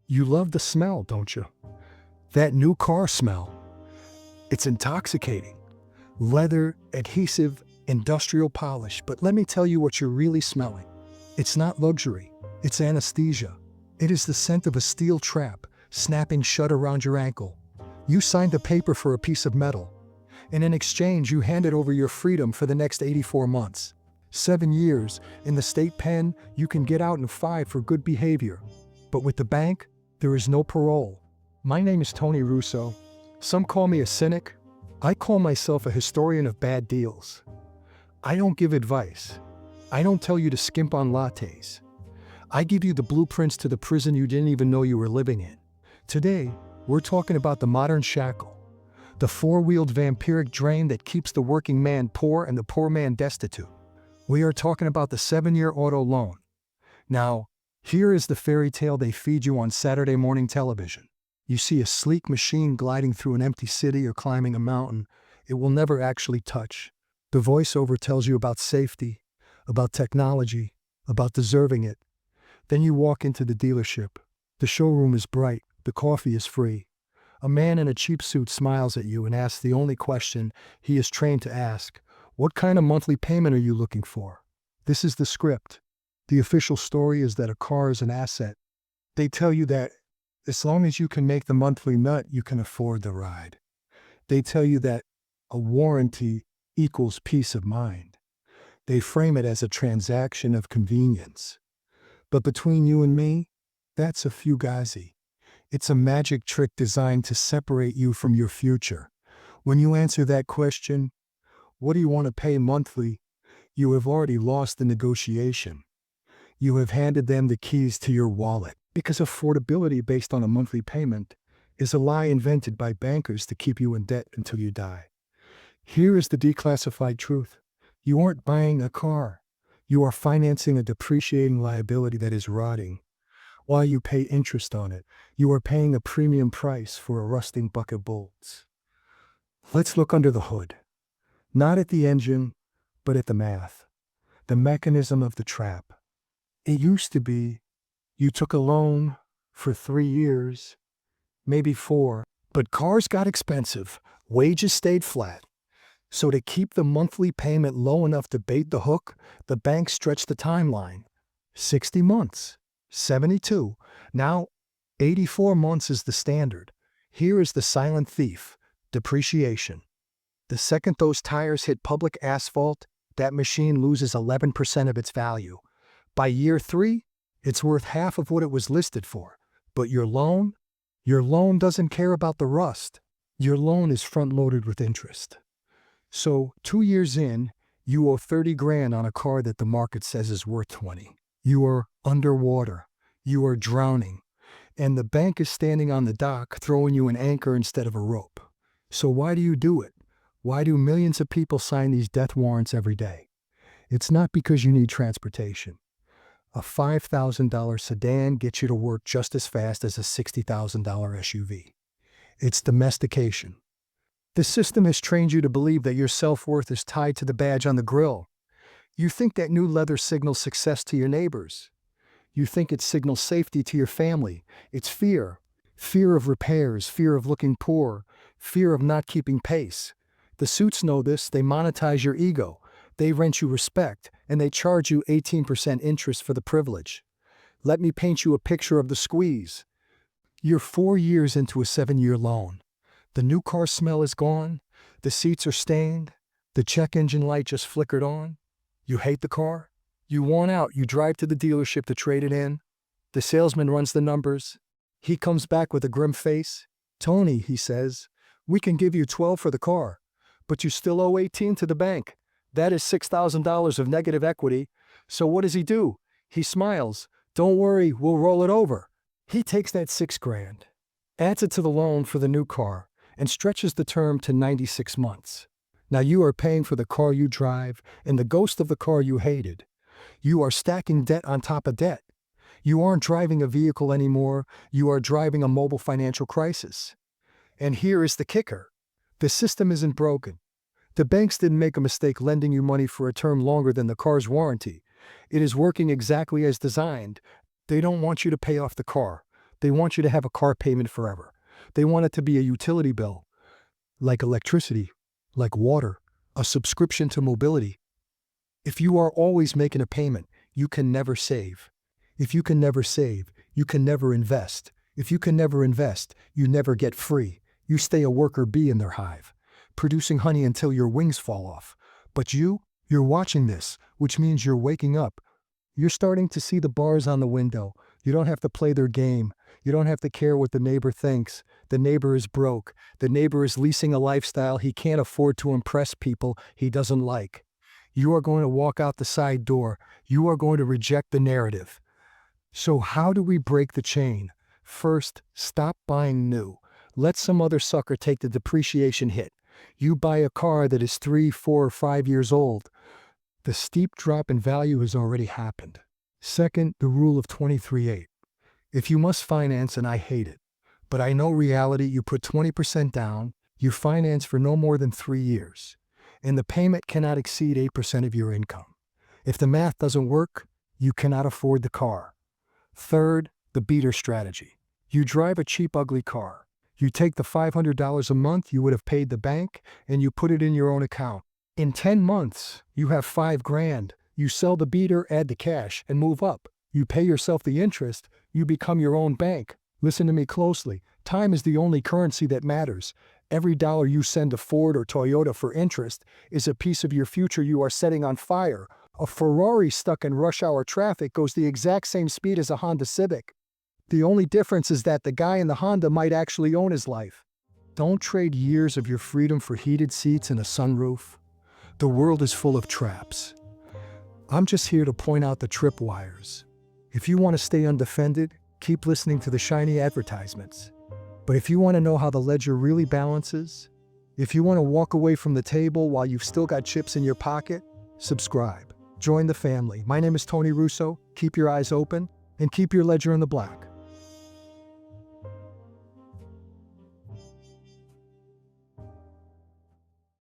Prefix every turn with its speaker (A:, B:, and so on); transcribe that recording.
A: You love the smell, don't you? That new car smell. It's intoxicating. Leather, adhesive, industrial polish. But let me tell you what you're really smelling. It's not luxury. It's anesthesia. It is the scent of a steel trap snapping shut around your ankle. You signed a paper for a piece of metal, and in exchange you handed over your freedom for the next 84 months. 7 years in the state pen. You can get out in 5 for good behavior. But with the bank, there is no parole. My name is Tony Russo. Some call me a cynic. I call myself a historian of bad deals. I don't give advice. I don't tell you to skimp on lattes. I give you the blueprints to the prison you didn't even know you were living in. Today, we're talking about the modern shackle, the four-wheeled vampiric drain that keeps the working man poor and the poor man destitute. We are talking about the 7-year auto loan. Now, here is the fairy tale they feed you on Saturday morning television. You see a sleek machine gliding through an empty city or climbing a mountain it will never actually touch. The voiceover tells you about safety, about technology, about deserving it. Then you walk into the dealership. The showroom is bright, the coffee is free. A man in a cheap suit smiles at you and asks the only question he is trained to ask: what kind of monthly payment are you looking for? This is the script. The official story is that a car is an asset. They tell you that as long as you can make the monthly nut, you can afford the ride. They tell you that a warranty equals peace of mind. They frame it as a transaction of convenience. But between you and me, that's a fugazi. It's a magic trick designed to separate you from your future. When you answer that question, what do you want to pay monthly? You have already lost the negotiation. You have handed them the keys to your wallet, because affordability based on a monthly payment is a lie invented by bankers to keep you in debt until you die. Here is the declassified truth. You aren't buying a car. You are financing a depreciating liability that is rotting. While you pay interest on it, you are paying a premium price for a rusting bucket of bolts. Let's look under the hood. Not at the engine, but at the math. The mechanism of the trap. It used to be you took a loan for 3 years, maybe 4, but cars got expensive, wages stayed flat. So to keep the monthly payment low enough to bait the hook, the bank stretched the timeline. 60 months, 72, now 84 months is the standard. Here is the silent thief, depreciation. The second those tires hit public asphalt, that machine loses 11% of its value. By year 3, it's worth half of what it was listed for. But your loan doesn't care about the rust. Your loan is front-loaded with interest. So 2 years in, you owe 30 grand on a car that the market says is worth 20. You are underwater. You are drowning. And the bank is standing on the dock throwing you an anchor instead of a rope. So why do you do it? Why do millions of people sign these death warrants every day? It's not because you need transportation. A $5,000 sedan gets you to work just as fast as a $60,000 SUV. It's domestication. The system has trained you to believe that your self-worth is tied to the badge on the grill. You think that new leather signals success to your neighbors. You think it signals safety to your family. It's fear. Fear of repairs, fear of looking poor, fear of not keeping pace. The suits know this. They monetize your ego. They rent you respect, and they charge you 18% interest for the privilege. Let me paint you a picture of the squeeze. You're 4 years into a 7-year loan. The new car smell is gone. The seats are stained. The check engine light just flickered on. You hate the car. You want out. You drive to the dealership to trade it in. The salesman runs the numbers. He comes back with a grim face. Tony, he says, we can give you 12 for the car, but you still owe 18 to the bank. That is $6,000 of negative equity. So what does he do? He smiles. Don't worry, we'll roll it over. He takes that 6 grand, adds it to the loan for the new car, and stretches the term to 96 months. Now you are paying for the car you drive and the ghost of the car you hated. You are stacking debt on top of debt. You aren't driving a vehicle anymore. You are driving a mobile financial crisis. And here is the kicker. The system isn't broken. The banks didn't make a mistake lending you money for a term longer than the car's warranty. It is working exactly as designed. They don't want you to pay off the car. They want you to have a car payment forever. They want it to be a utility bill, like electricity, like water, a subscription to mobility. If you are always making a payment, you can never save. If you can never save, you can never invest. If you can never invest, you never get free. You stay a worker bee in their hive, producing honey until your wings fall off. But you're watching this, which means you're waking up. You're starting to see the bars on the window. You don't have to play their game. You don't have to care what the neighbor thinks. The neighbor is broke. The neighbor is leasing a lifestyle he can't afford to impress people he doesn't like. You are going to walk out the side door. You are going to reject the narrative. So how do we break the chain? First, stop buying new. Let some other sucker take the depreciation hit. You buy a car that is 3, 4, or 5 years old. The steep drop in value has already happened. Second, the rule of 23/8. If you must finance, and I hate it, but I know reality, you put 20% down, you finance for no more than 3 years, and the payment cannot exceed 8% of your income. If the math doesn't work, you cannot afford the car. Third, the beater strategy. You drive a cheap, ugly car. You take the $500 a month you would have paid the bank and you put it in your own account. In 10 months, you have $5,000. You sell the beater, add the cash, and move up. You pay yourself the interest. You become your own bank. Listen to me closely. Time is the only currency that matters. Every dollar you send to Ford or Toyota for interest is a piece of your future you are setting on fire. A Ferrari stuck in rush hour traffic goes the exact same speed as a Honda Civic. The only difference is that the guy in the Honda might actually own his life. Don't trade years of your freedom for heated seats and a sunroof. The world is full of traps. I'm just here to point out the tripwires. If you want to stay undefended, keep listening to the shiny advertisements. But if you want to know how the ledger really balances, if you want to walk away from the table while you've still got chips in your pocket, subscribe. Join the family. My name is Tony Russo. Keep your eyes open and keep your ledger in the black.